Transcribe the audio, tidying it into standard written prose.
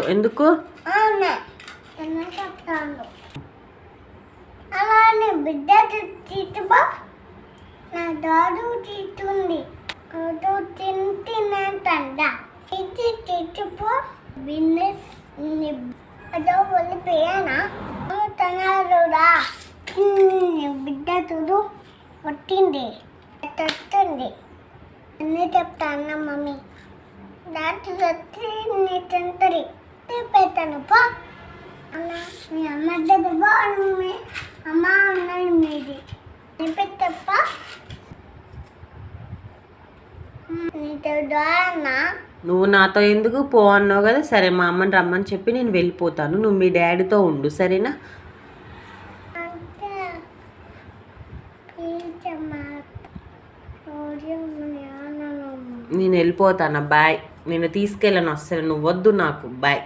ఎందుకు చెప్తాను అలానే బిడ్డ తిట్టుబా నా దాడు తిట్టుంది తింటున్నంట తిట్టుపో బిజినెస్ అదో వాళ్ళు పేయనా తనరా బిడ్డ తుడు కొట్టింది తొట్టుంది అన్నీ చెప్తాను మమ్మీ దాటి వచ్చి నీ తింటది పెట్టాను పో అన్న మీ అమ్మ దగ్గర అమ్మ ఉన్నది మీది పెట్టప్ప నీతో అన్నా నువ్వు నాతో ఎందుకు పో అన్నావు కదా. సరే మా అమ్మని రమ్మని చెప్పి నేను వెళ్ళిపోతాను. నువ్వు మీ డాడీతో ఉండు, సరేనా? నేను వెళ్ళిపోతాను. బాయ్. నేను తీసుకెళ్ళను అసలు. నువ్వు వద్దు నాకు. బాయ్.